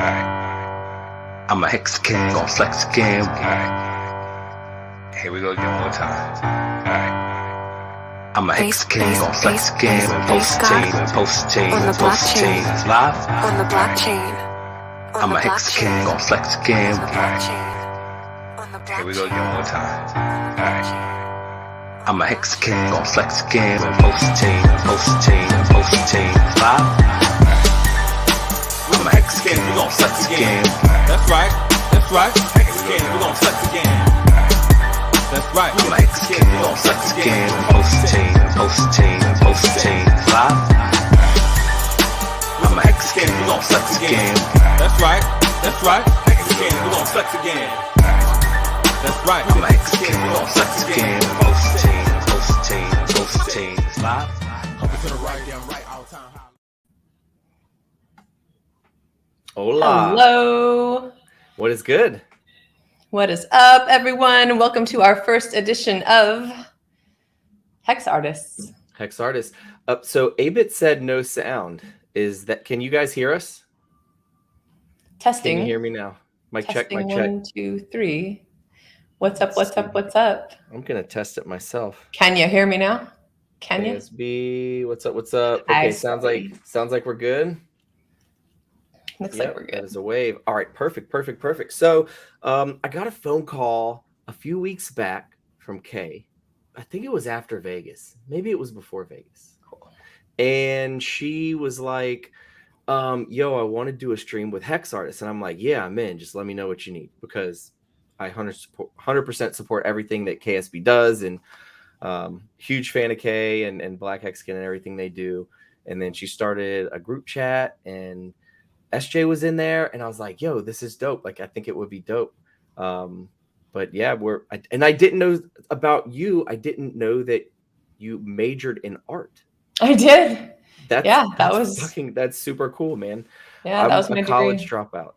I'm a Hexican, gon' flex again. Here we go again one more time. I'm a Hexican, gon' flex again. Post chain, live. On the blockchain. I'm a Hexican, gon' flex again. Here we go again one more time. I'm a Hexican, gon' flex again. Post chain, live. I'm a Hexican, we gon' flex again. That's right. Hexican, we gon' flex again. That's right. I'm a Hexican, we gon' flex again. Post chain, live. I'm a Hexican, we gon' flex again. That's right. Hexican, we gon' flex again. That's right. I'm a Hexican, we gon' flex again. Post chain, live. Hola. Hello. What is good? What is up, everyone? Welcome to our first edition of Hex Artists. Hex Artists. So Abit said no sound. Can you guys hear us? Testing. Can you hear me now? Mic check, Testing, mic check. 1, 2, 3. What's up? I'm gonna test it myself. Can you hear me now? Can you? ASB, what's up? Okay, Hi, sounds sorry. like we're good. Looks Yep, like we're that good. is a wave. All right, perfect. So I got a phone call a few weeks back from Kay. I think it was after Vegas. Maybe it was before Vegas. Cool. And she was like, yo, I want to do a stream with Hex Artists. And I'm like, yeah, I'm in. Just let me know what you need, because I 100% support everything that KSB does, and huge fan of Kay and Black Hexicans and everything they do. And then she started a group chat, and SJ was in there, and I was like, yo, this is dope. Like, I think it would be dope. But yeah, I didn't know about you. I didn't know that you majored in art. I did. That's super cool, man. Yeah, that was my a college degree. dropout,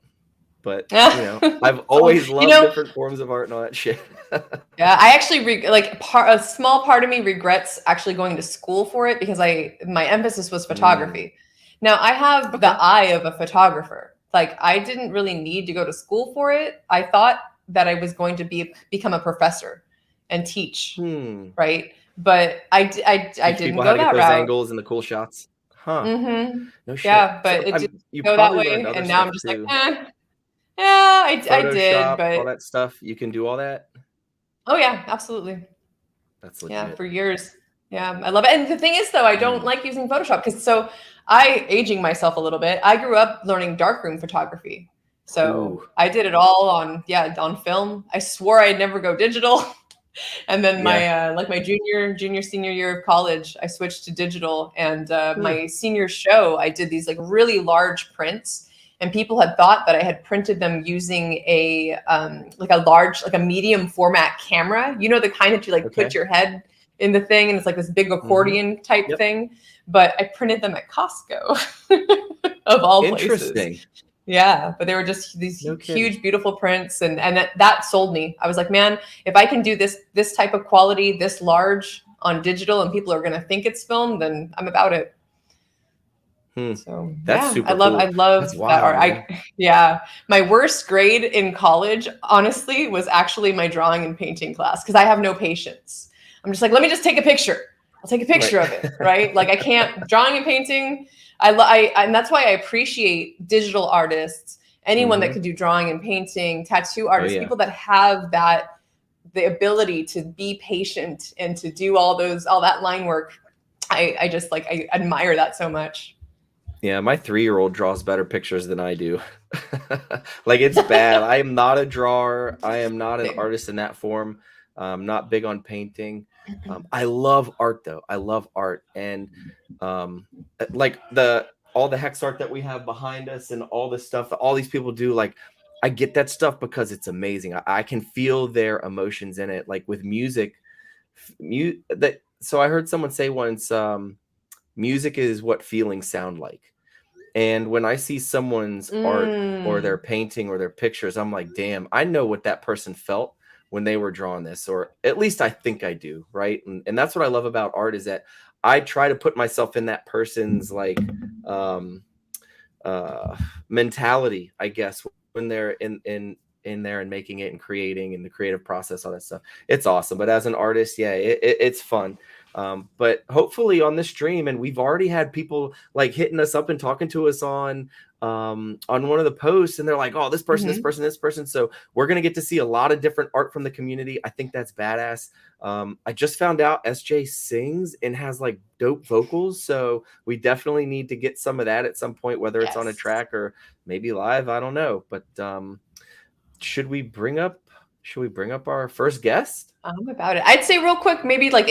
but I've always loved different forms of art and all that shit. Yeah, I actually a small part of me regrets actually going to school for it, because my emphasis was photography. Now I have the eye of a photographer. Like, I didn't really need to go to school for it. I thought that I was going to become a professor and teach, right? But I didn't go that those route. Angles and the cool shots, huh? Mm-hmm. No shit. Yeah, but So, it didn't you go that probably way, learned other and now I'm stuff just too. like, yeah, I did, Photoshop, but all that stuff. You can do all that. oh yeah, absolutely. That's legit. Yeah, for years. Yeah, I love it. And the thing is, though, I don't like using Photoshop, because aging myself a little bit. I grew up learning darkroom photography. So I did it all on film. I swore I'd never go digital. And then my junior, senior year of college, I switched to digital. And my senior show, I did these like really large prints. And people had thought that I had printed them using a medium format camera. You know, the kind that you put your head in the thing, and it's like this big accordion type thing. But I printed them at Costco of all places. Interesting. Yeah, but they were just these huge, beautiful prints, and that sold me. I was like, man, if I can do this type of quality, this large on digital, and people are going to think it's film, then I'm about it. So that's super cool. I love that art. My worst grade in college, honestly, was actually my drawing and painting class, because I have no patience. I'm just like, let me just take a picture. I'll take a picture of it, right? Like, I can't drawing and painting. And that's why I appreciate digital artists, anyone that can do drawing and painting, tattoo artists, people that have the ability to be patient and to do all that line work. I just I admire that so much. Yeah, my 3-year-old draws better pictures than I do. Like, it's bad. I am not a drawer. I am not an artist in that form. I'm not big on painting. I love art, though. I love art. And like all the hex art that we have behind us and all this stuff that all these people do, like, I get that stuff because it's amazing. I can feel their emotions in it. Like with music, so I heard someone say once, music is what feelings sound like. And when I see someone's art or their painting or their pictures, I'm like, damn, I know what that person felt when they were drawing this, or at least I think I do, right? And that's what I love about art, is that I try to put myself in that person's mentality, I guess, when they're in there and making it and creating and the creative process, all that stuff. It's awesome. But as an artist, yeah, it's fun. But hopefully on this stream, and we've already had people like hitting us up and talking to us on one of the posts, and they're like, oh, this person, this person, this person. So we're going to get to see a lot of different art from the community. I think that's badass. I just found out SJ sings and has like dope vocals. So we definitely need to get some of that at some point, whether it's on a track or maybe live. I don't know. But should we bring up our first guest? About it. I'd say real quick, maybe like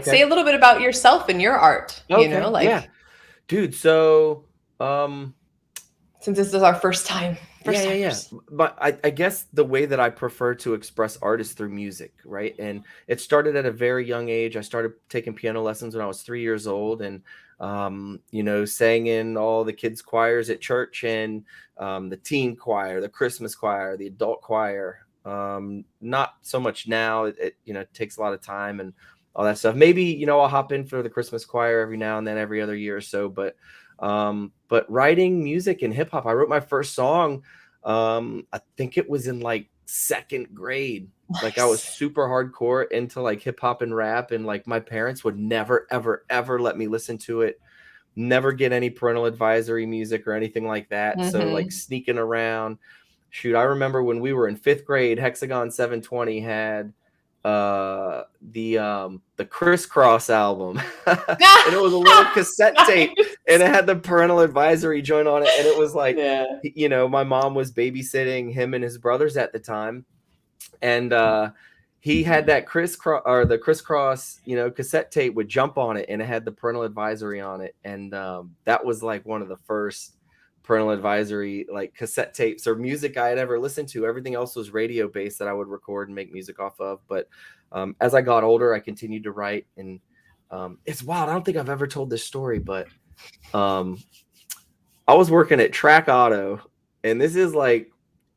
say a little bit about yourself and your art. You know, like yeah. Dude, so since this is our first time. Yeah. But I guess the way that I prefer to express art is through music, right? And it started at a very young age. I started taking piano lessons when I was 3 years old, and you know, sang in all the kids' choirs at church, and the teen choir, the Christmas choir, the adult choir. Not so much now. It you know, takes a lot of time and all that stuff. Maybe, you know, I'll hop in for the Christmas choir every now and then, every other year or so. But writing music and hip hop, I wrote my first song. I think it was in like 2nd grade. Nice. Like I was super hardcore into like hip hop and rap, and like my parents would never, ever, ever let me listen to it. Never get any parental advisory music or anything like that. So like sneaking around. Shoot, I remember when we were in 5th grade, Hexagon 720 had the Crisscross album. And it was a little cassette tape, and it had the parental advisory joint on it. And it was like, you know, my mom was babysitting him and his brothers at the time. And he had that Crisscross, you know, cassette tape with Jump on it, and it had the parental advisory on it. And that was like one of the first parental advisory like cassette tapes or music I had ever listened to. Everything else was radio based that I would record and make music off of. But as I got older, I continued to write, and it's wild. I don't think I've ever told this story, but I was working at Track Auto, and this is like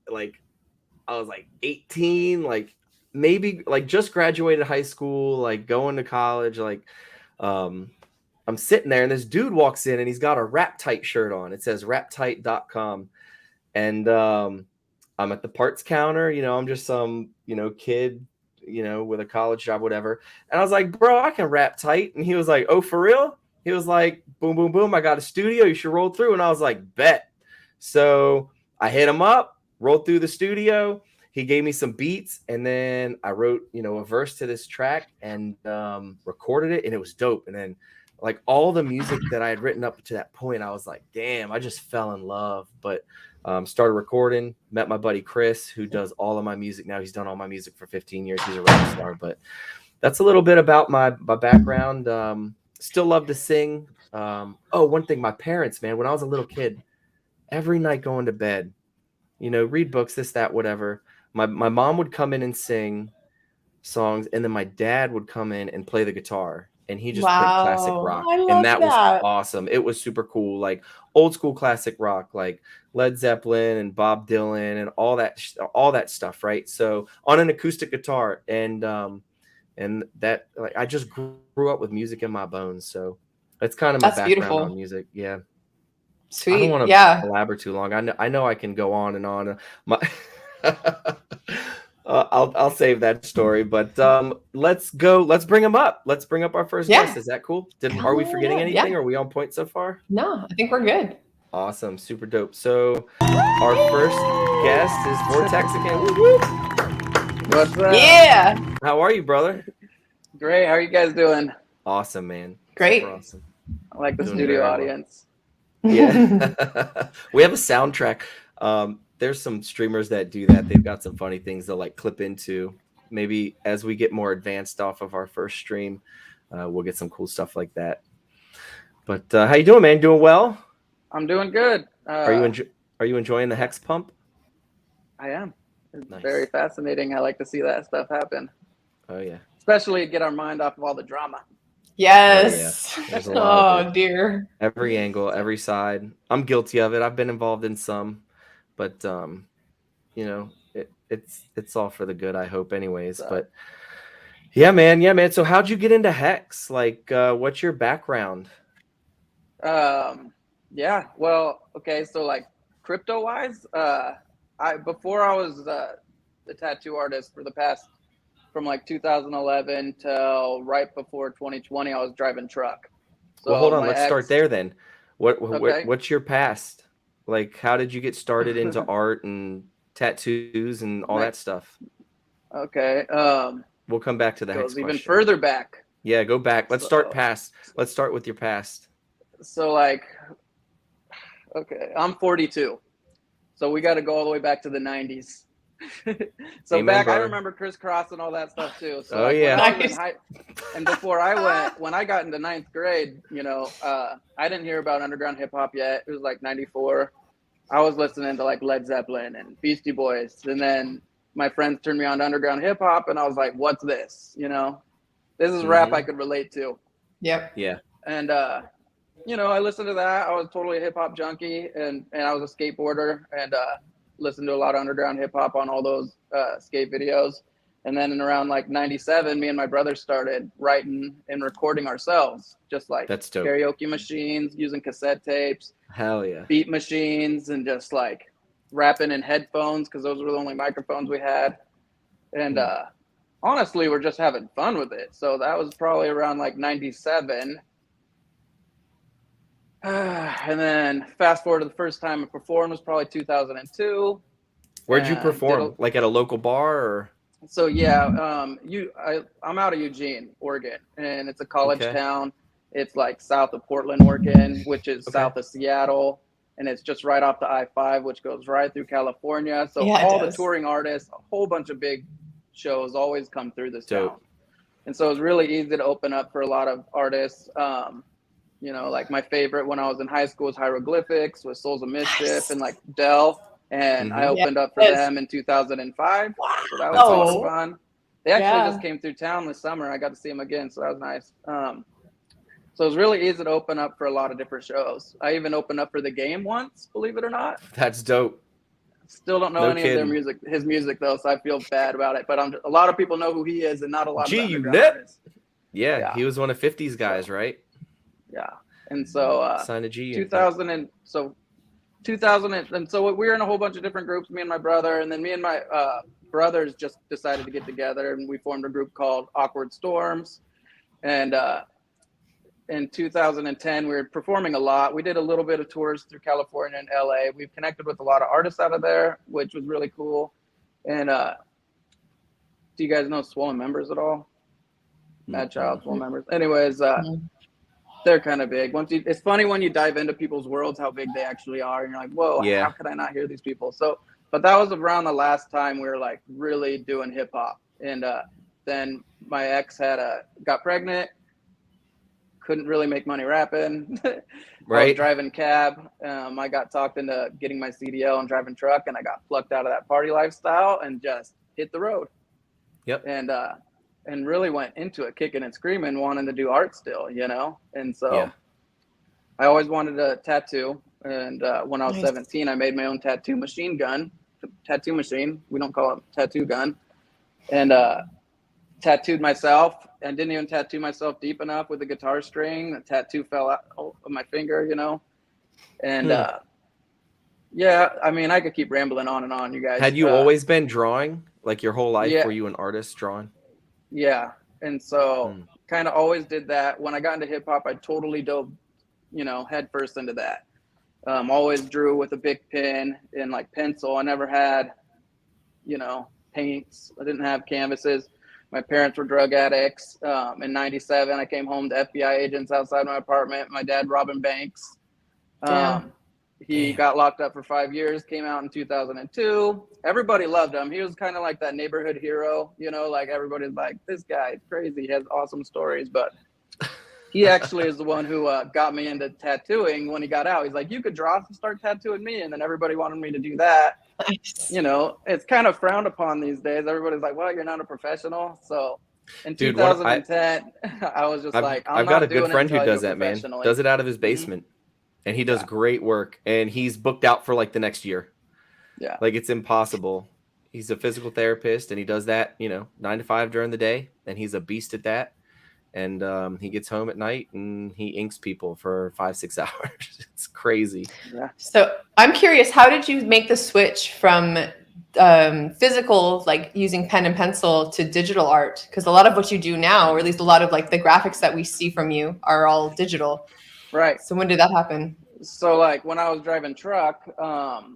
I was like 18, like maybe like just graduated high school, like going to college, like I'm sitting there, and this dude walks in, and he's got a Rap Tight shirt on. It says raptight.com. And I'm at the parts counter, you know, I'm just some, you know, kid, you know, with a college job, whatever. And I was like, bro, I can rap tight. And he was like, oh, for real? He was like, boom, boom, boom. I got a studio. You should roll through. And I was like, bet. So I hit him up, rolled through the studio. He gave me some beats, and then I wrote, you know, a verse to this track and recorded it, and it was dope. And then like all the music that I had written up to that point, I was like, damn, I just fell in love. But started recording, met my buddy Chris, who does all of my music now. He's done all my music for 15 years. He's a rock star. But that's a little bit about my background. Still love to sing. One thing, my parents, man, when I was a little kid, every night going to bed, you know, read books, this, that, whatever. My mom would come in and sing songs, and then my dad would come in and play the guitar. And he just played classic rock, and that was awesome. It was super cool, like old school classic rock, like Led Zeppelin and Bob Dylan and all that stuff, right? So on an acoustic guitar, and that, like, I just grew up with music in my bones, so that's kind of my background on music. Yeah, sweet. I don't want to elaborate too long. I know I can go on and on. I'll save that story, but let's bring him up. Let's bring up our first guest. Is that cool? Are we forgetting anything? Are we on point so far? No, I think we're good. Awesome, super dope. So our first guest is Vortexican. What's up? Yeah. How are you, brother? Great. How are you guys doing? Awesome, man. Great. Super awesome. I like the studio audience. Yeah. We have a soundtrack. There's some streamers that do that. They've got some funny things they'll like clip into. Maybe as we get more advanced off of our first stream, we'll get some cool stuff like that. But how you doing, man? Doing well? I'm doing good. Are you enjoying the Hex pump? I am. It's Nice. very fascinating. I like to see that stuff happen. Oh yeah. Especially get our mind off of all the drama. Yes. Oh, yeah. There's a lot of it. Dear. Every angle, every side. I'm guilty of it. I've been involved in some, but you know, it's all for the good, I hope, anyways. But yeah, man. So how'd you get into Hex? Like, what's your background? Yeah. Well, okay. So like crypto wise, before I was a tattoo artist for the past from like 2011 till right before 2020, I was driving truck. Well, hold So on. my Let's start ex, there then. okay. What's your past? Like, how did you get started into art and tattoos and all that stuff? Okay. We'll come back to the hex Goes even question. further back. Yeah, go back. Let's start So, past. Let's start with your past. so like, okay, I'm 42. So we got to go all the way back to the 90s. So Amen, back, I brother. remember crisscross and all that stuff too. So Oh, like yeah. when I was Nice. in high, and before I went, when I got into ninth grade, you know, I didn't hear about underground hip hop yet. It was like '94. I was listening to like Led Zeppelin and Beastie Boys, and then my friends turned me on to underground hip hop, and I was like, "What's this?" You know, this is rap I could relate to. Yep. Yeah. And you know, I listened to that. I was totally a hip hop junkie, and I was a skateboarder, and listened to a lot of underground hip hop on all those skate videos. And then in around like '97, me and my brother started writing and recording ourselves, just like That's dope. karaoke machines, using cassette tapes, Hell yeah. beat machines, and just like rapping in headphones because those were the only microphones we had. And honestly, we're just having fun with it. So that was probably around like '97. And then fast forward to the first time I performed was probably 2002. Where'd you and perform? Like at a local bar or? So yeah, I'm out of Eugene, Oregon, and it's a college Okay. town. It's like south of Portland, Oregon, which is Okay. south of Seattle, and it's just right off the I-5, which goes right through California. So Yeah, it all the does. touring artists, a whole bunch of big shows always come through this Dope. town. And so it was really easy to open up for a lot of artists. You know, like my favorite when I was in high school was Hieroglyphics with Souls of Mischief Nice. and like Dell. And I opened up for Yes. them in 2005. So that was That's super awesome. fun. They actually Yeah. just came through town this summer. I got to see them again, so that was nice. So it was really easy to open up for a lot of different shows. I even opened up for The Game once, believe it or not. That's dope. Still don't know No any of their kidding. his music though, so I feel bad about it. But a lot of people know who he is, and not a lot of the underground G-Unit. artists. Yeah, Yeah. he was one of 50's guys, right? Yeah, and so Signed a G. 2000 and so 2000 and so we were in a whole bunch of different groups, me and my brother, and then me and my brothers just decided to get together, and we formed a group called Awkward Storms. And in 2010 we were performing a lot. We did a little bit of tours through California and LA. We've connected with a lot of artists out of there, which was really cool. And do you guys know Swollen Members at all? Mad Child, Swollen Members. Anyways, they're kind of big. It's funny when you dive into people's worlds how big they actually are, and you're like, whoa, Yeah. how could I not hear these people? So, but that was around the last time we were like really doing hip hop. And then my ex got pregnant, couldn't really make money rapping. I Right. was driving cab. I got talked into getting my CDL and driving truck, and I got plucked out of that party lifestyle and just hit the road. Yep. And really went into it kicking and screaming, wanting to do art still, you know? And so Yeah. I always wanted a tattoo. And when I was Nice. 17, I made my own tattoo machine. We don't call it tattoo gun. And tattooed myself, and didn't even tattoo myself deep enough with a guitar string. The tattoo fell out of my finger, you know? And yeah, I mean, I could keep rambling on and on, you guys. Had you always been drawing? Like your whole life, Yeah. were you an artist drawing? Yeah. And so kind of always did that. When I got into hip hop, I totally dove, you know, head first into that. Always drew with a big pen and like pencil. I never had, you know, paints. I didn't have canvases. My parents were drug addicts. In '97, I came home to FBI agents outside my apartment. My dad robbing banks. He got locked up for 5 years, came out in 2002. Everybody loved him. He was kind of like that neighborhood hero, you know, like everybody's like, this guy is crazy. He has awesome stories. But he actually is the one who got me into tattooing when he got out. He's like, you could draw and start tattooing me. And then everybody wanted me to do that. Nice. You know, it's kind of frowned upon these days. Everybody's like, well, you're not a professional. So in Dude, 2010, I was just like, I've got a good friend who does that, man. Does it out of his basement. And he does great work. And he's booked out for like the next year. Yeah. Like it's impossible. He's a physical therapist and he does that, you know, 9 to 5 during the day. And he's a beast at that. and he gets home at night and he inks people for 5-6 hours. It's crazy. Yeah. So I'm curious, how did you make the switch from physical, like using pen and pencil, to digital art? Because a lot of what you do now, or at least a lot of like the graphics that we see from you, are all digital. Right. So when did that happen? So like when I was driving truck,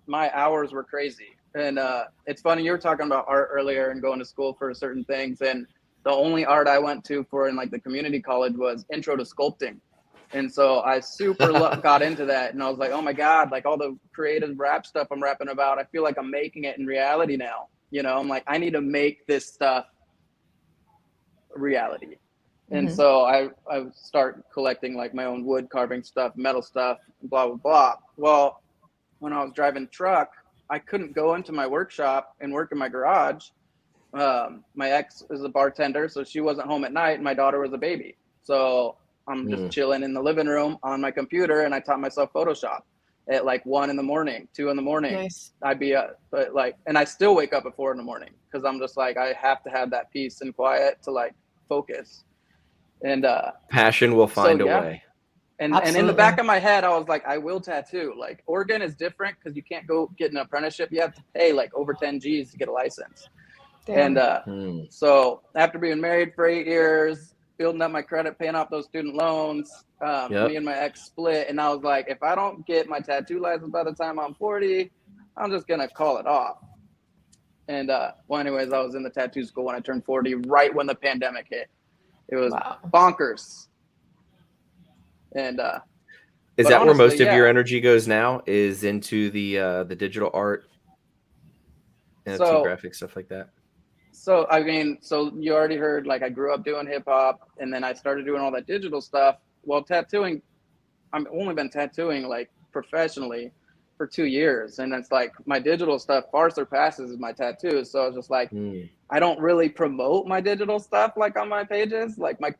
my hours were crazy. And it's funny, you were talking about art earlier and going to school for certain things. And the only art I went to for in like the community college was intro to sculpting. And so I super got into that. And I was like, oh my God, like all the creative rap stuff I'm rapping about, I feel like I'm making it in reality now. You know, I'm like, I need to make this stuff reality. And so I start collecting like my own wood carving stuff, metal stuff, blah, blah, blah. Well, when I was driving truck, I couldn't go into my workshop and work in my garage. My ex is a bartender, so she wasn't home at night, and my daughter was a baby. So I'm just chilling in the living room on my computer, and I taught myself Photoshop at like 1 in the morning, 2 in the morning. Nice. I'd be but like, and I still wake up at 4 in the morning because I'm just like, I have to have that peace and quiet to like focus. And passion will find a way. And in the back of my head, I was like, I will tattoo. Like Oregon is different because you can't go get an apprenticeship. You have to pay like over 10 G's to get a license. Damn. And so after being married for 8 years, building up my credit, paying off those student loans, me and my ex split. And I was like, if I don't get my tattoo license by the time I'm 40, I'm just going to call it off. And well, anyways, I was in the tattoo school when I turned 40, right when the pandemic hit. It was bonkers. And is that honestly, where most of your energy goes now? Is into the digital art, NFT graphics, stuff like that? So I mean, so you already heard, like I grew up doing hip hop, and then I started doing all that digital stuff. Well, tattooing, I've only been tattooing like professionally for 2 years, and it's like my digital stuff far surpasses my tattoos. So I was just like, I don't really promote my digital stuff like on my pages. Like my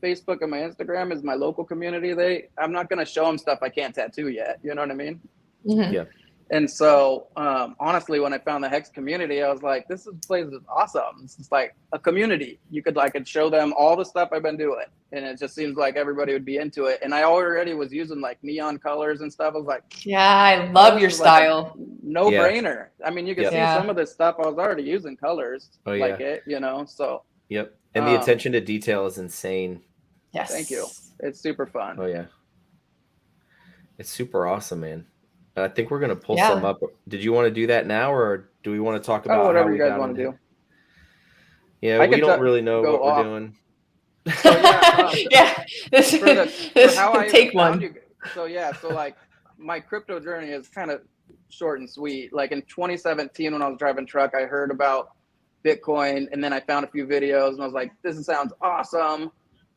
Facebook and my Instagram is my local community. I'm not gonna show them stuff I can't tattoo yet. You know what I mean? Yeah. And so honestly, when I found the HEX community, I was like, this place is awesome. It's like a community. I could show them all the stuff I've been doing, and it just seems like everybody would be into it. And I already was using like neon colors and stuff. I was like, yeah, I love your style. Like no brainer. I mean, you can see some of this stuff. I was already using colors it, you know, so. Yep. And the attention to detail is insane. Yes. Thank you. It's super fun. Oh yeah. It's super awesome, man. I think we're going to pull some up. Did you want to do that now, or do we want to talk about whatever you guys want to do? Yeah, we don't really know what we're doing. So, yeah. Take one. So like my crypto journey is kind of short and sweet. Like in 2017, when I was driving truck, I heard about Bitcoin, and then I found a few videos, and I was like, this sounds awesome.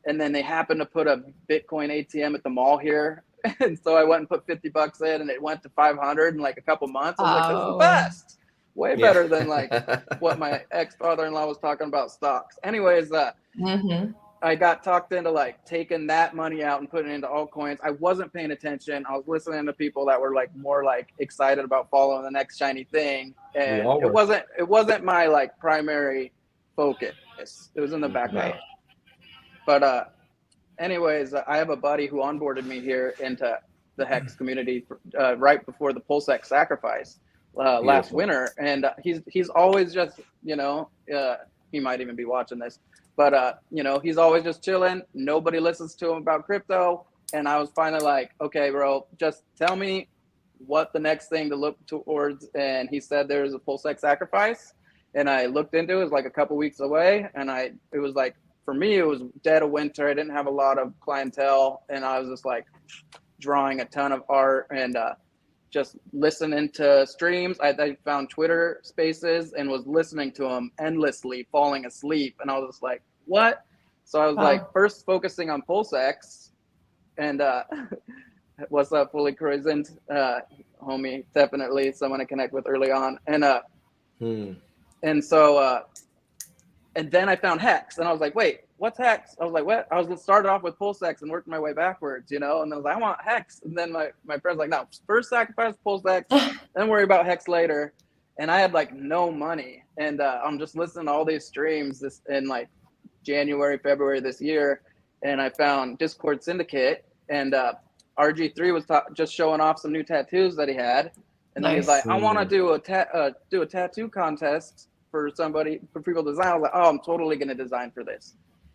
And then they happened to put a Bitcoin ATM at the mall here. And so I went and put $50 in, and it went to 500 in like a couple months. I was like, this is the best. Way better than like what my ex-father-in-law was talking about stocks. Anyways, I got talked into like taking that money out and putting it into altcoins. I wasn't paying attention. I was listening to people that were like more like excited about following the next shiny thing. And it wasn't my like primary focus. It was in the background. But anyways, I have a buddy who onboarded me here into the HEX community right before the PulseX sacrifice last winter, and he's always just, you know, he might even be watching this, but you know, he's always just chilling. Nobody listens to him about crypto, and I was finally like, okay, bro, just tell me what the next thing to look towards. And he said there's a PulseX sacrifice, and I looked into it. It was like a couple weeks away, and it was like, for me, it was dead of winter. I didn't have a lot of clientele, and I was just like drawing a ton of art and just listening to streams. I found Twitter spaces and was listening to them endlessly, falling asleep. And I was just like, what? So I was like first focusing on PulseX, and what's up, fully cruising, homie, definitely someone to connect with early on. And so, and then I found HEX, and I was like, wait, what's HEX? I was like, what? I was started off with PulseX and worked my way backwards, you know? And then I was like, I want HEX. And then my friend's like, no, first sacrifice PulseX, then worry about HEX later. And I had like no money. And I'm just listening to all these streams and like January, February this year, and I found Discord Syndicate, and RG3 was just showing off some new tattoos that he had, and then he's like, I want to do a tattoo contest for people to design. I was like, oh, I'm totally gonna design for this.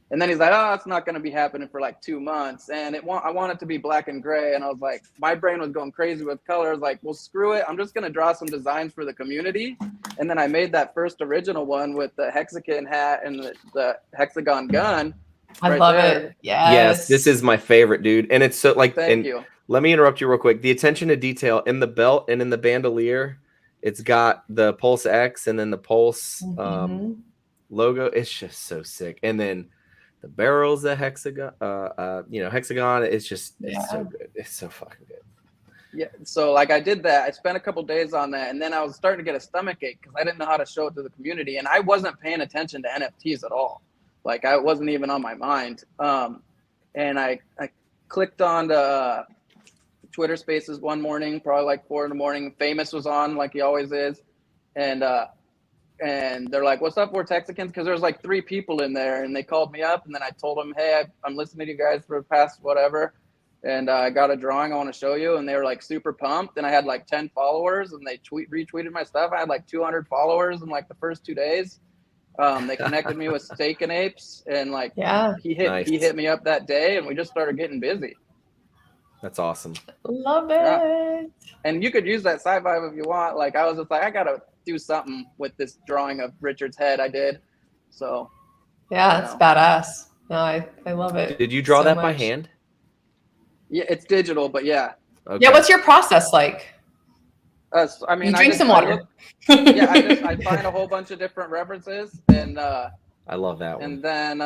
And then he's like, oh, it's not going to be happening for like 2 months. And I want it to be black and gray. And I was like, my brain was going crazy with color. I was like, well, screw it. I'm just going to draw some designs for the community. And then I made that first original one with the Hexican hat and the hexagon gun. I love it. Yes, this is my favorite, dude. And it's so like, Thank you. Let me interrupt you real quick. The attention to detail in the belt and in the bandolier, it's got the Pulse X and then the Pulse logo. It's just so sick. And then the barrels, the hexagon, hexagon. It's just it's so good. It's so fucking good. Yeah. So like I did that. I spent a couple days on that, and then I was starting to get a stomach ache because I didn't know how to show it to the community, and I wasn't paying attention to NFTs at all. Like I wasn't even on my mind. And I clicked on the Twitter Spaces one morning, probably like 4 a.m. Famous was on, like he always is, and they're like, what's up, Vortexicans? Because there's like 3 people in there, and they called me up, and then I told them, hey, I'm listening to you guys for the past whatever, and I got a drawing I want to show you, and they were like super pumped, and I had like 10 followers, and they retweeted my stuff. I had like 200 followers in like the first 2 days. They connected me with Steak and Apes, and like he hit me up that day, and we just started getting busy. That's awesome. Love it. Yeah. And you could use that side vibe if you want. Like I was just like, I gotta do something with this drawing of Richard's head I did. So yeah, it's badass. No, I love it. Did you draw that by hand? Yeah, it's digital, but yeah. Okay. Yeah, what's your process like? I mean, you drink some water. I find a whole bunch of different references, and I love that one. And then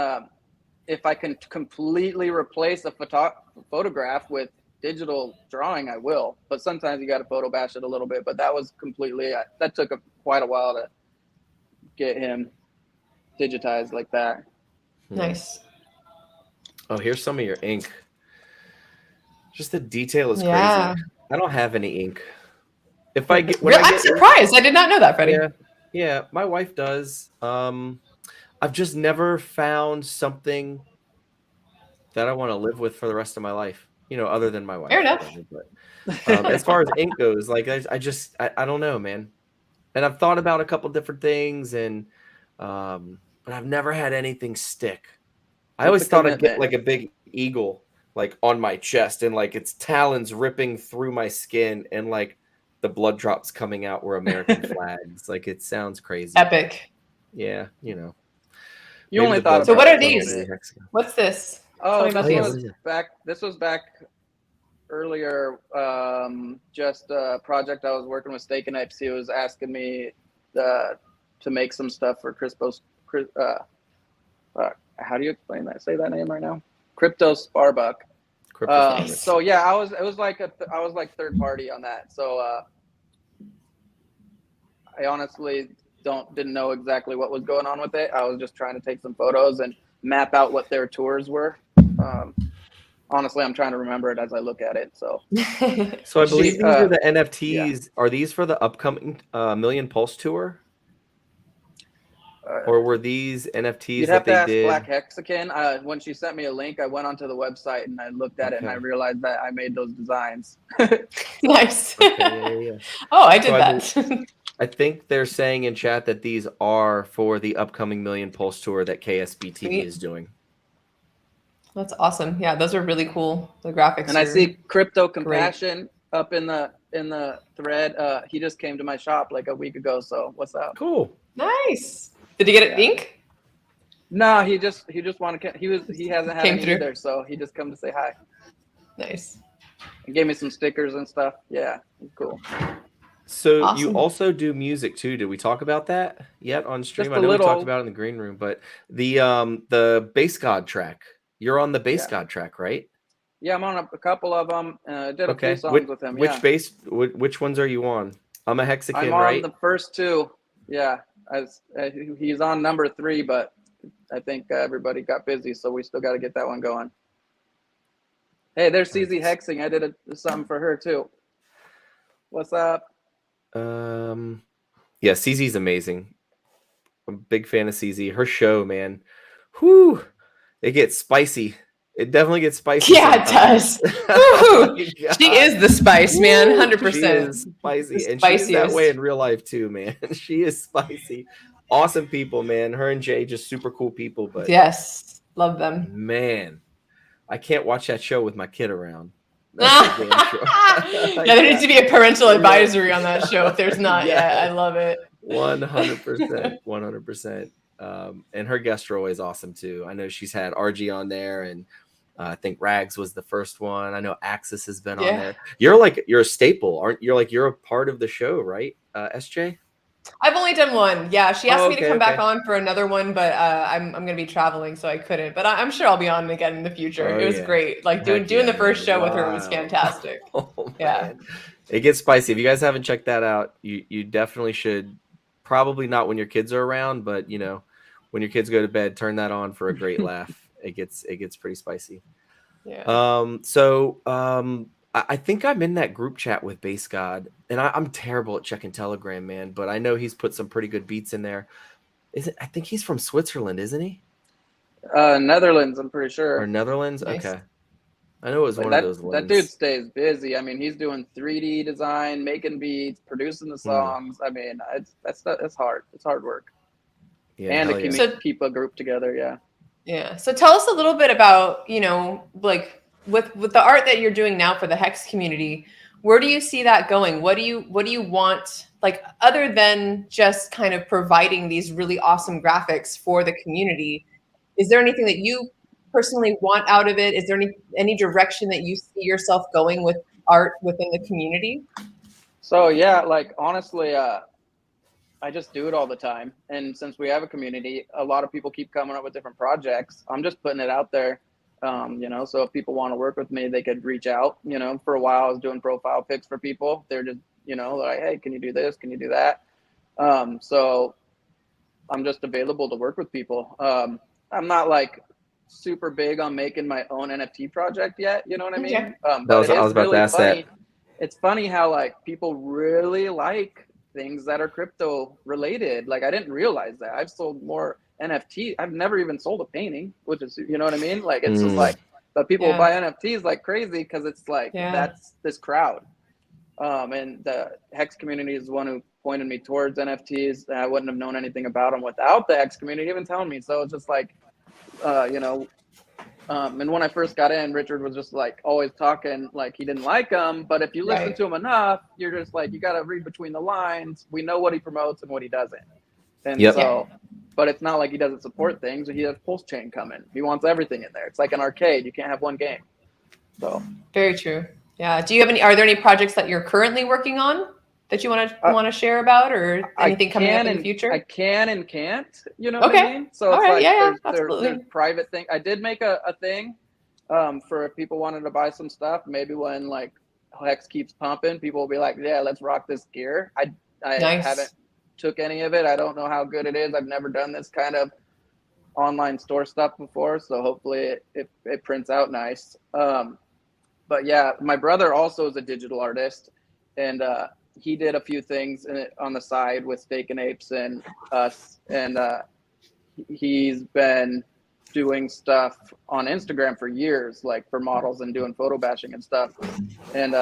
if I can completely replace a photograph with digital drawing, I will. But sometimes you got to photo bash it a little bit. But that was completely that took quite a while to get him digitized like that. Nice. Oh, here's some of your ink. Just the detail is crazy. I don't have any ink. If I get, I'm surprised. I did not know that, Freddie. Yeah, my wife does. I've just never found something that I want to live with for the rest of my life. You know, other than my wife. Fair enough. But, as far as ink goes, like I don't know, man. And I've thought about a couple different things, and but I've never had anything stick. I always thought I'd get like a big eagle, like on my chest, and like its talons ripping through my skin, and like the blood drops coming out were American flags. Like it sounds crazy. Epic. Yeah, you know. You only thought. So what are these? What's this? Oh, this was back earlier. Just a project I was working with Steak and Apes. He was asking me to make some stuff for how do you explain that? Say that name right now. Kryptosparbuch. So yeah, I was like third party on that. So I honestly didn't know exactly what was going on with it. I was just trying to take some photos and map out what their tours were. Honestly, I'm trying to remember it as I look at it. So I believe these are the NFTs. Are these for the upcoming Million Pulse tour? Or were these NFTs that they did? You'd have to ask Black Hexicans. When she sent me a link, I went onto the website and I looked at it, and I realized that I made those designs. Nice. Okay, Oh, I did that. I think they're saying in chat that these are for the upcoming Million Pulse tour that KSBTV is doing. That's awesome. Yeah, those are really cool. The graphics. And I see Crypto Compassion up in the thread. He just came to my shop like a week ago. So what's up? Cool. Nice. Did he get it ink? No, he just wanted he hasn't had any either, so he just come to say hi. Nice. He gave me some stickers and stuff. Yeah, cool. So awesome. You also do music too. Did we talk about that yet on stream? I know we talked about it in the green room, but the Bass God track. You're on the Bass God track, right? Yeah, I'm on a couple of them. I did a few songs with him. Which ones are you on? I'm a Hexican, I'm on the first 2. Yeah, he's on number 3, but I think everybody got busy, so we still got to get that one going. Hey, there's CZ Hexing. I did something for her too. What's up? Yeah, CZ's amazing. I'm a big fan of CZ. Her show, man, Whew, it gets spicy. It definitely gets spicy. Yeah, it sometimes. does. Oh my She is God. the spice, man. 100%. She is spicy, The and she is that way spiciest. in real life too, man. She is spicy. Awesome people, man. Her and Jay, just super cool people. But Yes, love them. man, I can't watch that show with my kid around. That's for damn sure. Yeah, there needs to be a parental Yeah. advisory on that show if there's not yet. I love it. 100%. 100%. And her guests are always awesome too. I know she's had RG on there, and I think Rags was the first one. I know Axis has been on there. You're a staple, aren't you? You're a part of the show, right? SJ? I've only done one. Yeah, she asked me to come back okay. on for another one, but I'm going to be traveling, so I couldn't. But I'm sure I'll be on again in the future. Oh, it was yeah. great. Like doing the first show with her was fantastic. Oh, yeah, man. It gets spicy. If you guys haven't checked that out, you definitely should. Probably not when your kids are around, but you know, when your kids go to bed, turn that on for a great laugh. It gets pretty spicy. Yeah. I think I'm in that group chat with Base God, and I'm terrible at checking Telegram, man. But I know he's put some pretty good beats in there. I think he's from Switzerland, isn't he? Netherlands, I'm pretty sure. Or Netherlands? Nice. Okay. I know it was one of those ones. That dude stays busy. I mean, he's doing 3D design, making beats, producing the songs. I mean, that's hard. It's hard work. Yeah, and to keep a group together. Yeah. Yeah. So tell us a little bit about, like with the art that you're doing now for the Hex community. Where do you see that going? What do you want, like, other than just kind of providing these really awesome graphics for the community? Is there anything that you personally want out of it? Is there any direction that you see yourself going with art within the community? So yeah, like honestly, I just do it all the time. And since we have a community, a lot of people keep coming up with different projects. I'm just putting it out there. So if people want to work with me, they could reach out. For a while I was doing profile pics for people. They're just, like, hey, can you do this? Can you do that? So I'm just available to work with people. I'm not like super big on making my own NFT project yet. You know what I mean? Yeah. But I was about to ask funny. that. It's funny how like people really like things that are crypto related. Like I didn't realize that. I've sold more NFT. I've never even sold a painting, which is, you know what I mean? Like it's just like, but people buy NFTs like crazy because it's like that's this crowd. And the Hex community is the one who pointed me towards NFTs. And I wouldn't have known anything about them without the Hex community even telling me. So it's just like, and when I first got in, Richard was just like always talking like he didn't like them. But if you listen to him enough, you're just like, you got to read between the lines. We know what he promotes and what he doesn't. And but it's not like he doesn't support things. He has Pulse Chain coming. He wants everything in there. It's like an arcade. You can't have one game. So very true. Yeah. Do you have are there any projects that you're currently working on that you want to share about, or anything coming up in the future? I can and can't, what I mean? So it's like there's private thing. I did make a thing for if people wanted to buy some stuff. Maybe when like Hex keeps pumping, people will be like, yeah, let's rock this gear. I haven't took any of it. I don't know how good it is. I've never done this kind of online store stuff before, so hopefully it prints out nice. But yeah, my brother also is a digital artist, and he did a few things on the side with Steak and Apes and us, and he's been doing stuff on Instagram for years, like for models and doing photo bashing and stuff. And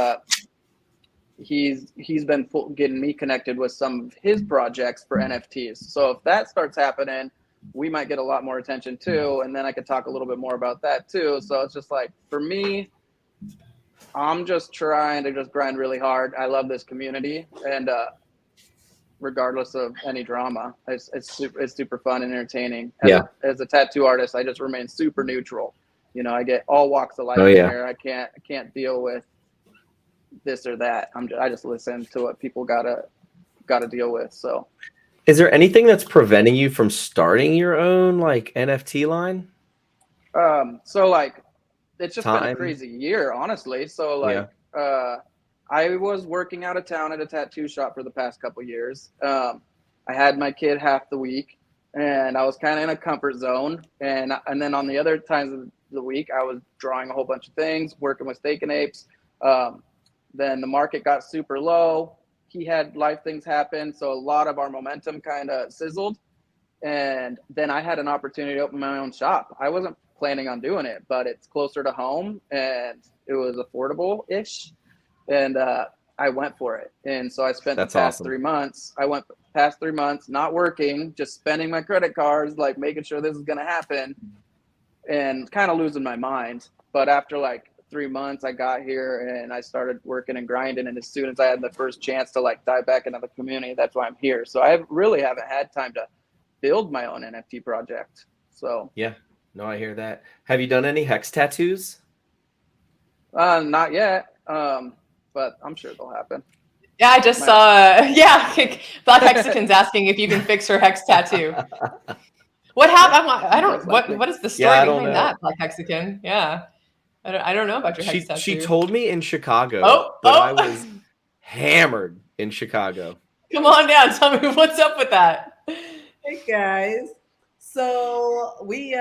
he's been getting me connected with some of his projects for NFTs. So if that starts happening, we might get a lot more attention too, and then I could talk a little bit more about that too. So it's just like, for me, I'm just trying to just grind really hard. I love this community, and regardless of any drama, it's super fun and entertaining. As a tattoo artist, I just remain super neutral. I get all walks of life in here. I can't deal with this or that. I just listen to what people gotta deal with. So, is there anything that's preventing you from starting your own like NFT line? So like, it's just been a crazy year, honestly. So like, I was working out of town at a tattoo shop for the past couple years. I had my kid half the week, and I was kind of in a comfort zone. And then on the other times of the week, I was drawing a whole bunch of things, working with Steak and Apes. Then the market got super low. He had life things happen, so a lot of our momentum kind of sizzled. And then I had an opportunity to open my own shop. I wasn't planning on doing it, but it's closer to home and it was affordable-ish. And I went for it. And so I spent That's the past awesome. 3 months. I went past 3 months not working, just spending my credit cards, like making sure this is going to happen and kind of losing my mind. But after like 3 months, I got here and I started working and grinding. And as soon as I had the first chance to like dive back into the community, that's why I'm here. So I really haven't had time to build my own NFT project. So yeah, no, I hear that. Have you done any hex tattoos? not yet, but I'm sure they'll happen. Yeah, I just saw. Black Hexicans asking if you can fix her hex tattoo. What happened? I don't. What is the story behind that, Black Hexican? Yeah, I don't know about your hex tattoo. She told me in Chicago, I was hammered in Chicago. Come on down. Tell me what's up with that. Hey guys. So we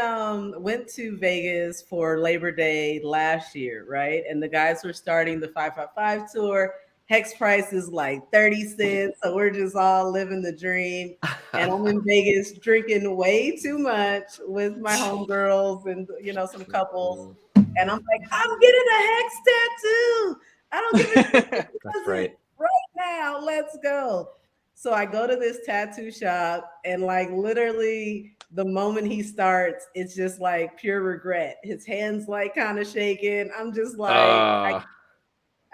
went to Vegas for Labor Day last year, right? And the guys were starting the 555 tour. Hex price is like 30 cents. So we're just all living the dream. And I'm in Vegas drinking way too much with my homegirls and, you know, some couples. And I'm like, I'm getting a hex tattoo. I don't give a shit. That's right. Right now, let's go. So I go to this tattoo shop and like literally the moment he starts, it's just like pure regret. His hands like kind of shaking. I'm just like,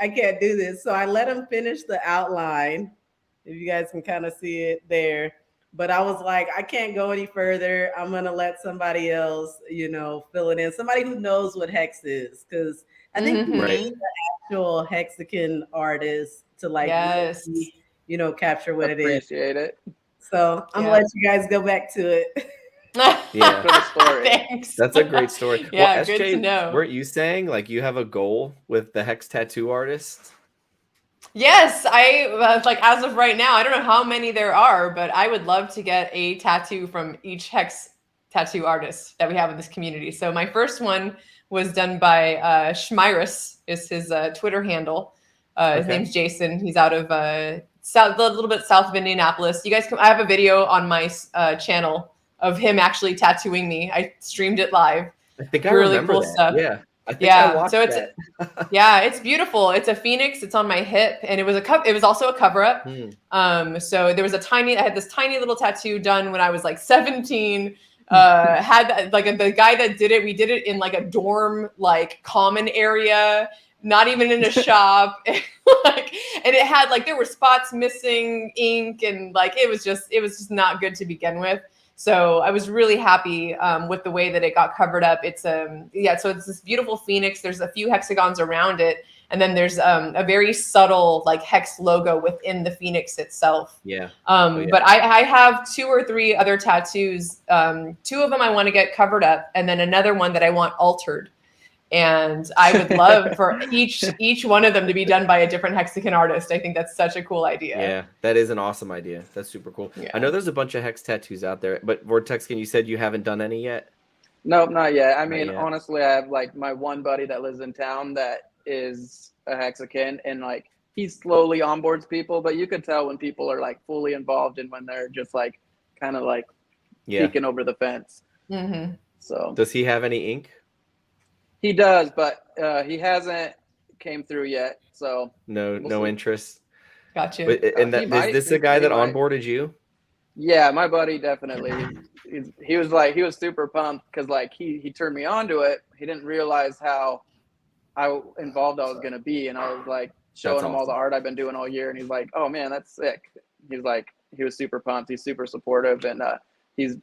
I can't do this. So I let him finish the outline. If you guys can kind of see it there. But I was like, I can't go any further. I'm going to let somebody else, you know, fill it in. Somebody who knows what hex is. Because I think we need the actual Hexican artist to like, really, you know, capture what it is. Appreciate it. So I'm going to let you guys go back to it. Yeah. For the story. Thanks. That's a great story. Yeah, well, good SJ, to know. weren't you saying like you have a goal with the hex tattoo artist? Yes, I like as of right now, I don't know how many there are, but I would love to get a tattoo from each hex tattoo artist that we have in this community. So my first one was done by Schmyrus, is his Twitter handle. His name's Jason. He's out of a little bit south of Indianapolis. You guys I have a video on my channel of him actually tattooing me. I streamed it live. I think I really remember cool that. stuff. Yeah. I think I watched so it's that. yeah, it's beautiful. It's a phoenix. It's on my hip, and it was also a cover up. So there was I had this tiny little tattoo done when I was like 17. Had like the guy that did it. We did it in like a dorm, like common area, not even in a shop. And it had like there were spots missing, ink, and like it was just not good to begin with. So I was really happy with the way that it got covered up. It's so it's this beautiful phoenix. There's a few hexagons around it, and then there's a very subtle like hex logo within the phoenix itself. Yeah. But I have 2 or 3 other tattoos. 2 of them I want to get covered up, and then another one that I want altered. And I would love for each one of them to be done by a different Hexican artist. I think that's such a cool idea. Yeah, that is an awesome idea. That's super cool. Yeah. I know there's a bunch of hex tattoos out there, but Vortexican, you said you haven't done any yet? Nope, not yet. I mean, honestly, I have like my one buddy that lives in town that is a Hexican, and like he slowly onboards people, but you could tell when people are like fully involved and when they're just like kind of like peeking over the fence. So does he have any ink? He does, but he hasn't came through yet. So no interest. Gotcha. And is this a guy that onboarded you? Yeah, my buddy definitely. He was super pumped because like he turned me on to it. He didn't realize how involved I was gonna be, and I was like showing him all the art I've been doing all year, and he's like, "Oh man, that's sick." He's like, he was super pumped. He's super supportive, and he's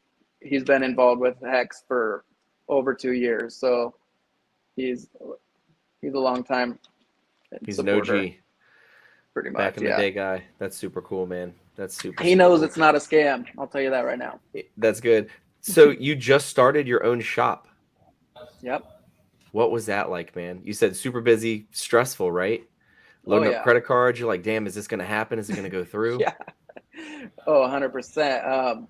been involved with Hex for over 2 years. So he's a long time. He's an OG. Pretty much. Back in the day guy. That's super cool, man. That's super. He knows it's not a scam. I'll tell you that right now. That's good. So you just started your own shop. Yep. What was that like, man? You said super busy, stressful, right? Loading up credit cards. You're like, damn, is this going to happen? Is it going to go through? Yeah. Oh, 100%.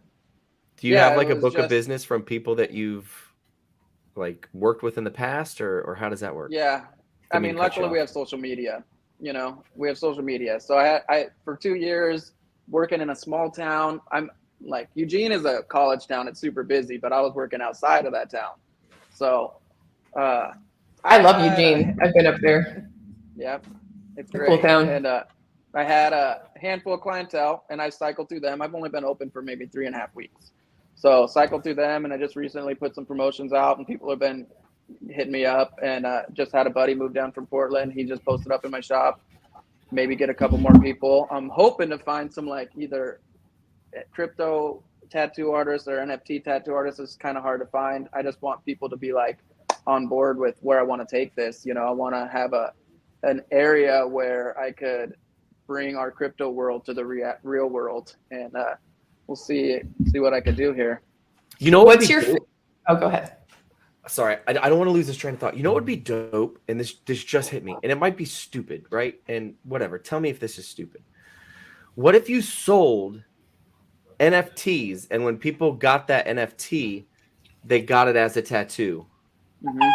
Do you have like a book of business from people that you've like worked with in the past, or how does that work? Yeah. I mean, luckily we have social media, you know, we have social media. So I for 2 years working in a small town, like Eugene is a college town. It's super busy, but I was working outside of that town. So I love Eugene. I've been up there. Yeah, it's It's a great. cool town. And I had a handful of clientele, and I cycled through them. I've only been open for maybe 3.5 weeks. So cycled through them, and I just recently put some promotions out, and people have been hitting me up. And just had a buddy move down from Portland. He just posted up in my shop. Maybe get a couple more people. I'm hoping to find some like either crypto tattoo artists or NFT tattoo artists. It's kind of hard to find. I just want people to be like on board with where I want to take this. You know, I want to have an area where I could bring our crypto world to the real world, and we'll see what I could do here. You know What's your? Oh, go ahead. Sorry, I don't want to lose this train of thought. You know what would be dope, and this just hit me, and it might be stupid, right? And whatever, tell me if this is stupid. What if you sold NFTs, and when people got that NFT, they got it as a tattoo? Mm-hmm.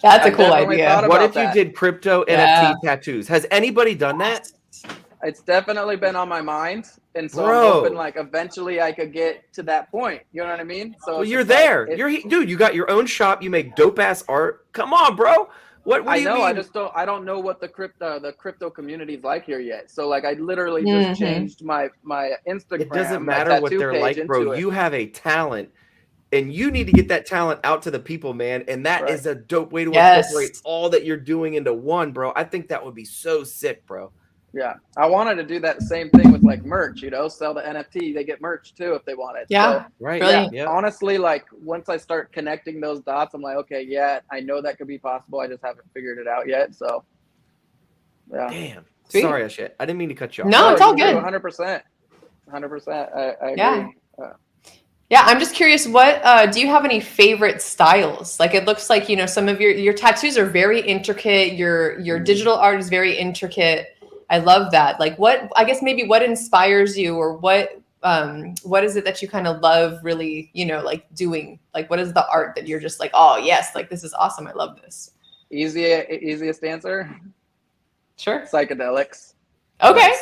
That's a cool idea. What if you did crypto NFT tattoos? Has anybody done that? It's definitely been on my mind, and so Bro. I'm hoping like eventually I could get to that point. You know what I mean? So Well, it's you're just like, there. Dude. You got your own shop. You make dope ass art. Come on, bro. What do you mean? I don't know what the crypto community is like here yet. So like I literally just changed my Instagram. It doesn't matter what they're like, bro. You have a talent, and you need to get that talent out to the people, man. And that is a dope way to incorporate all that you're doing into one, bro. I think that would be so sick, bro. Yeah, I wanted to do that same thing with like merch, you know, sell the NFT. They get merch too if they want it. Yeah, so, right. Brilliant. Yeah, honestly, like once I start connecting those dots, I'm like, okay, yeah, I know that could be possible. I just haven't figured it out yet. So, yeah. Damn. Sweet. Sorry, Ashet. I didn't mean to cut you off. No, it's all good. 100%. 100%. I agree. Yeah. Yeah, I'm just curious, what do you have any favorite styles? Like it looks like, you know, some of your tattoos are very intricate. Your digital art is very intricate. I love that. Like what inspires you, or what is it that you kind of love really, you know, like doing? Like what is the art that you're just like, oh yes, like this is awesome. I love this. Easiest answer. Sure. Psychedelics. Okay.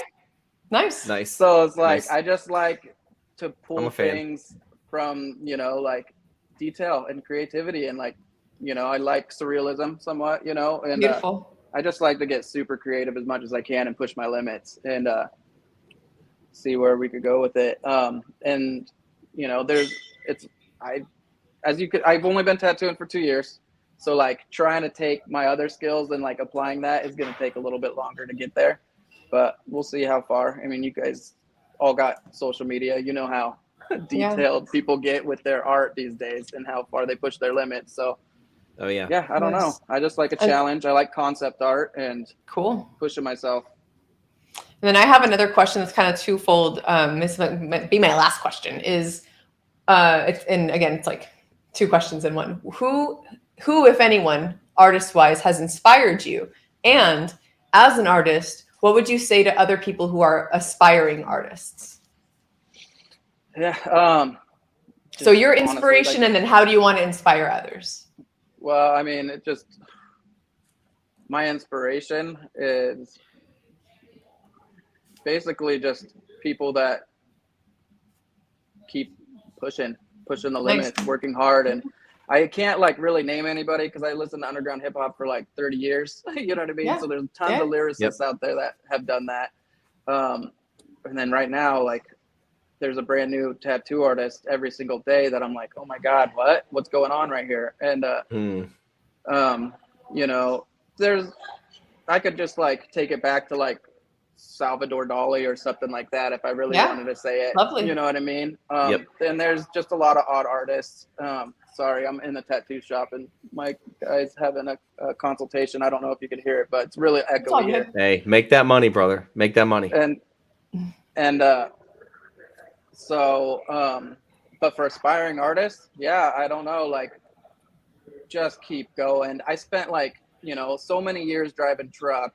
Nice. So it's like, Nice. I just like to I'm pull a fan. things from, you know, like detail and creativity, and like, you know, I like surrealism somewhat, you know, and Beautiful. I just like to get super creative as much as I can and push my limits and see where we could go with it. And you know, I've only been tattooing for 2 years, so like trying to take my other skills and like applying that is going to take a little bit longer to get there, but we'll see how far. I mean, you guys all got social media, you know how detailed people get with their art these days and how far they push their limits. So Oh yeah. yeah, I don't know. I just like a challenge. I like concept art and Cool. pushing myself. And then I have another question that's kind of twofold. This might be my last question. Is it's like two questions in one. Who, if anyone, artist-wise, has inspired you? And as an artist, what would you say to other people who are aspiring artists? Yeah. So your inspiration, honestly, and then how do you want to inspire others? Well, I mean, my inspiration is basically just people that keep pushing the limits, working hard. And I can't like really name anybody because I listened to underground hip hop for like 30 years. You know what I mean? Yeah. So there's tons of lyricists out there that have done that. And then right now, like there's a brand new tattoo artist every single day that I'm like, oh my God, what's going on right here? And, you know, I could just like take it back to like Salvador Dali or something like that if I really wanted to say it. Lovely. You know what I mean? And there's just a lot of odd artists. Sorry, I'm in the tattoo shop and my guy's having a consultation. I don't know if you can hear it, but it's really echoey here. Hey, make that money, brother. Make that money. But for aspiring artists, yeah, I don't know, like just keep going. I spent like, you know, so many years driving truck,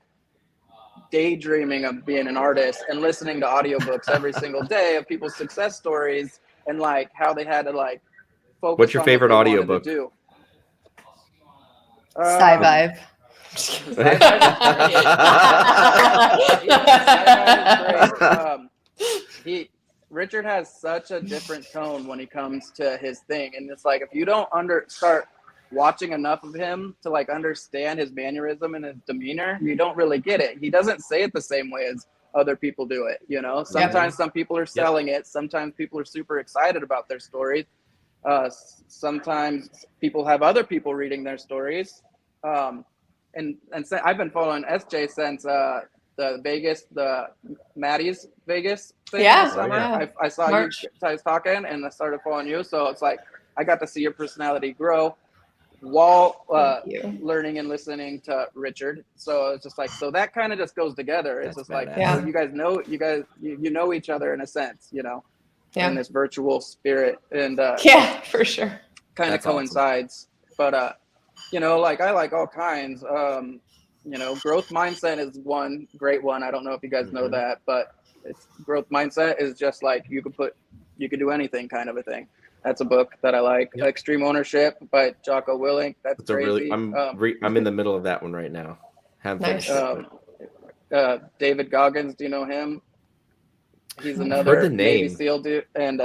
daydreaming of being an artist and listening to audiobooks every single day of people's success stories and like how they had to like focus. What's your favorite audiobook? Sci-Vibe. Richard has such a different tone when he comes to his thing, and it's like if you don't start watching enough of him to like understand his mannerism and his demeanor, you don't really get it. He doesn't say it the same way as other people do it. You know, sometimes some people are selling it. Sometimes people are super excited about their stories. Sometimes people have other people reading their stories. And so I've been following SJ since the Maddie's Vegas thing this summer. I saw March. You guys talking, and I started following you. So it's like I got to see your personality grow while learning and listening to Richard. So it's just like, so that kind of just goes together. It's just like, so you guys know, you know each other in a sense, you know, in this virtual spirit, and for sure, kind of coincides. Awesome. But you know, like I like all kinds. You know, growth mindset is one great one. I don't know if you guys know that, but it's growth mindset is just like you could do anything kind of a thing. That's a book that I like. Extreme Ownership by Jocko Willink. That's crazy. I'm in the middle of that one right now. Nice. David Goggins, do you know him? He's another Navy SEAL dude, and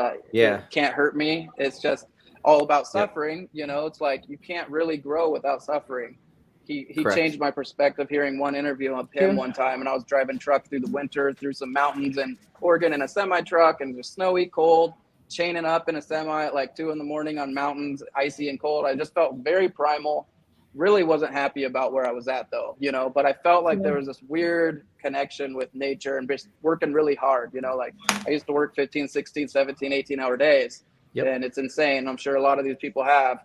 Can't Hurt Me. It's just all about suffering. You know, it's like you can't really grow without suffering. He changed my perspective hearing one interview of him one time, and I was driving truck through the winter through some mountains in Oregon in a semi truck, and it was snowy, cold, chaining up in a semi at like 2 a.m. on mountains, icy and cold. I just felt very primal. Really wasn't happy about where I was at though, you know, but I felt like there was this weird connection with nature and just working really hard, you know, like I used to work 15, 16, 17, 18-hour days, and it's insane. I'm sure a lot of these people have.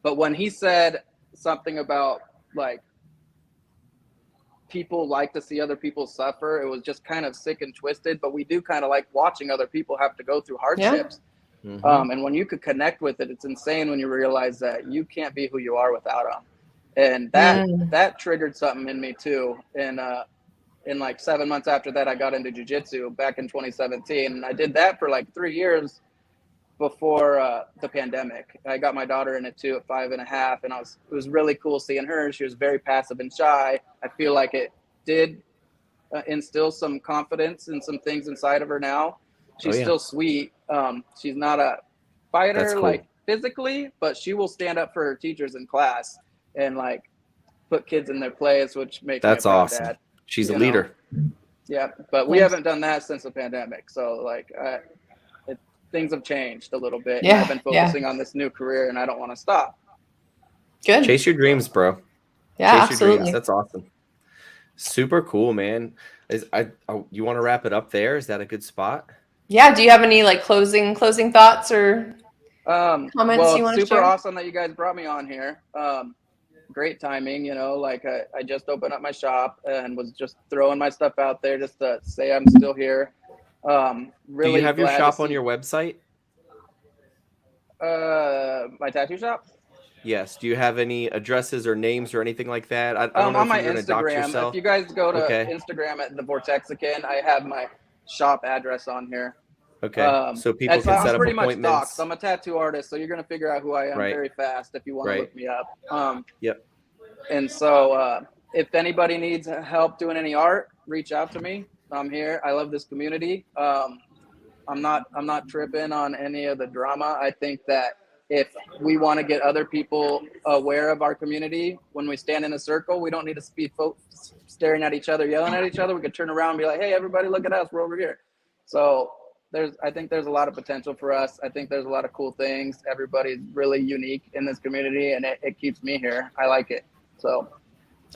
But when he said something about like people like to see other people suffer, it was just kind of sick and twisted, but we do kind of like watching other people have to go through hardships. And when you could connect with it, it's insane when you realize that you can't be who you are without them. And that triggered something in me too. And in like 7 months after that, I got into jiu-jitsu back in 2017, and I did that for like 3 years before the pandemic. I got my daughter in it too at 5.5, and it was really cool seeing her. She was very passive and shy. I feel like it did instill some confidence and some things inside of her now. She's still sweet. She's not a fighter like physically, but she will stand up for her teachers in class and like put kids in their place, which makes me a proud awesome. dad. She's a leader. Yeah, but we haven't done that since the pandemic. So like things have changed a little bit. And I've been focusing on this new career, and I don't want to stop. Good. Chase your dreams, bro. Yeah, Chase your dreams. That's awesome. Super cool, man. You want to wrap it up there? Is that a good spot? Yeah. Do you have any like closing thoughts or comments you want to share? Super awesome that you guys brought me on here. Great timing, you know, like I just opened up my shop and was just throwing my stuff out there just to say I'm still here. Really, do you have your shop on your website? My tattoo shop? Yes. Do you have any addresses or names or anything like that? I don't know on if my you're gonna dox Instagram. yourself. If you guys go to Instagram at the Vortexican, I have my shop address on here. Okay. So people can set up pretty appointments. Much doxed. I'm a tattoo artist, so you're gonna figure out who I am very fast if you want to look me up. And so if anybody needs help doing any art, reach out to me. I'm here. I love this community. I'm not tripping on any of the drama. I think that if we want to get other people aware of our community, when we stand in a circle, we don't need to be folks staring at each other, yelling at each other. We could turn around and be like, hey, everybody, look at us. We're over here. So I think there's a lot of potential for us. I think there's a lot of cool things. Everybody's really unique in this community, and it keeps me here. I like it. So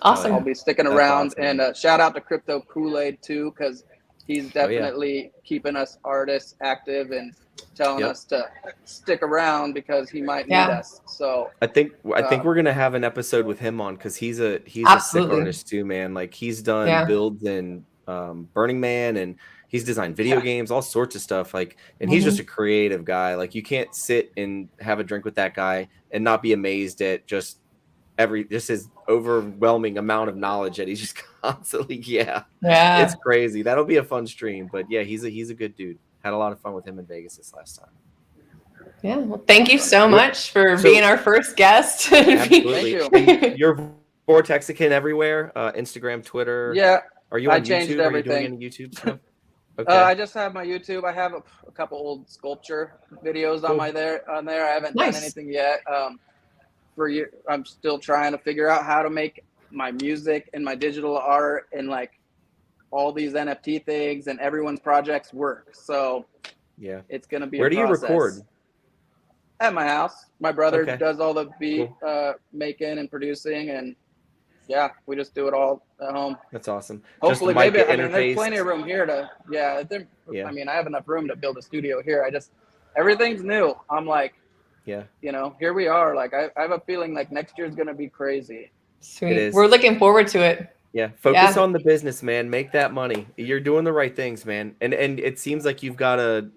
awesome. I'll be sticking around. Awesome. And shout out to Crypto Kool-Aid too, because he's definitely keeping us artists active and telling us to stick around because he might need us. So I think we're gonna have an episode with him on, because he's a sick artist too, man. Like he's done builds in Burning Man, and he's designed video games, all sorts of stuff. Like, and he's just a creative guy. Like you can't sit and have a drink with that guy and not be amazed at just his overwhelming amount of knowledge that he's just constantly it's crazy. That'll be a fun stream. But yeah, he's a good dude. Had a lot of fun with him in Vegas this last time. Yeah, well, thank you so much for being our first guest. Absolutely. Thank you. You're Vortexican everywhere, Instagram, Twitter. Yeah. Are you on YouTube? Are you doing any YouTube stuff? Okay. I just have my YouTube. I have a couple old sculpture videos Cool. on there. I haven't Nice. done anything yet. I'm still trying to figure out how to make my music and my digital art and like all these NFT things and everyone's projects work. So yeah, it's gonna be. Where a do you process. record? At my house. My brother Okay. does all the beat Cool. making and producing, and yeah, we just do it all at home. That's awesome. Hopefully, just maybe. mic I mean, there's interface. plenty of room here to. Yeah, Yeah. I mean, I have enough room to build a studio here. Everything's new. I'm like, Yeah. Here we are. Like, I have a feeling like next year's gonna be crazy. Sweet. is. We're looking forward to it. Yeah, focus Yeah. on the business, man. Make that money. You're doing the right things, man. And it seems like you've got a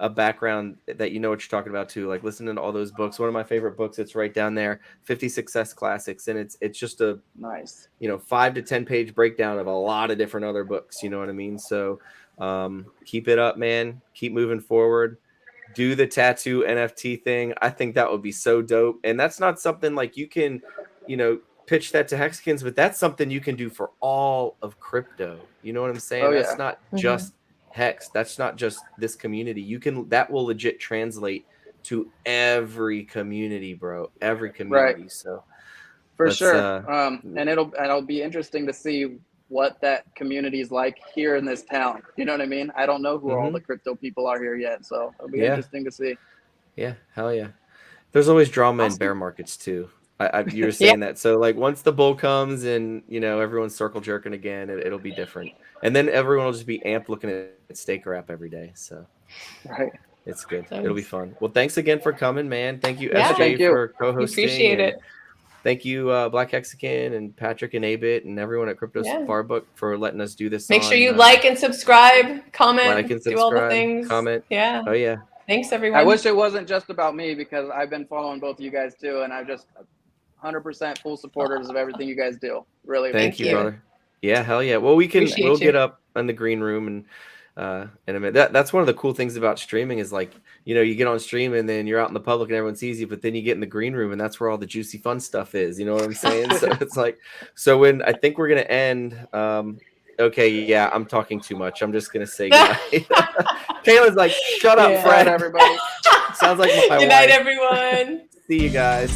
background that you know what you're talking about too. Like listening to all those books. One of my favorite books, it's right down there, 50 Success Classics, and it's just a Nice. 5 to 10 page breakdown of a lot of different other books. You know what I mean? So keep it up, man. Keep moving forward. Do the tattoo NFT thing. I think that would be so dope. And that's not something like you can, pitch that to Hexicans, but that's something you can do for all of crypto. You know what I'm saying? Oh, That's yeah. not just Hex. That's not just this community. That will legit translate to every community, bro. Every community. Right. So For let's, sure. And it'll be interesting to see what that community is like here in this town. You know what I mean? I don't know who all the crypto people are here yet, so it'll be interesting to see. Yeah, hell yeah. There's always drama in Awesome. bear markets too. You were saying that. So like once the bull comes and everyone's circle jerking again, it'll be different. And then everyone will just be amped looking at stake wrap every day. So Right. it's good. Thanks. It'll be fun. Well, thanks again for coming, man. Thank you, Yeah. SJ, Thank you. for co-hosting. Appreciate and it. Thank you, Black Hexican and Patrick and Abit and everyone at Kryptosparbuch for letting us do this. Make sure you like and subscribe, comment, like and do all the subscribe, things. comment. Yeah. Oh yeah. Thanks, everyone. I wish it wasn't just about me because I've been following both of you guys too, and I'm just 100% full supporters of everything you guys do. Really. Thank you, you. brother. Yeah, hell yeah. Well, we'll Appreciate you. get up in the green room and in a minute. That's one of the cool things about streaming is like, you get on stream and then you're out in the public and everyone sees you, but then you get in the green room and that's where all the juicy fun stuff is. You know what I'm saying? So it's like, when I think we're gonna end. Okay, yeah, I'm talking too much. I'm just gonna say goodnight. Kayla's like, shut up, Yeah. Fred. Everybody. Sounds like my Good night, wife. everyone. See you guys.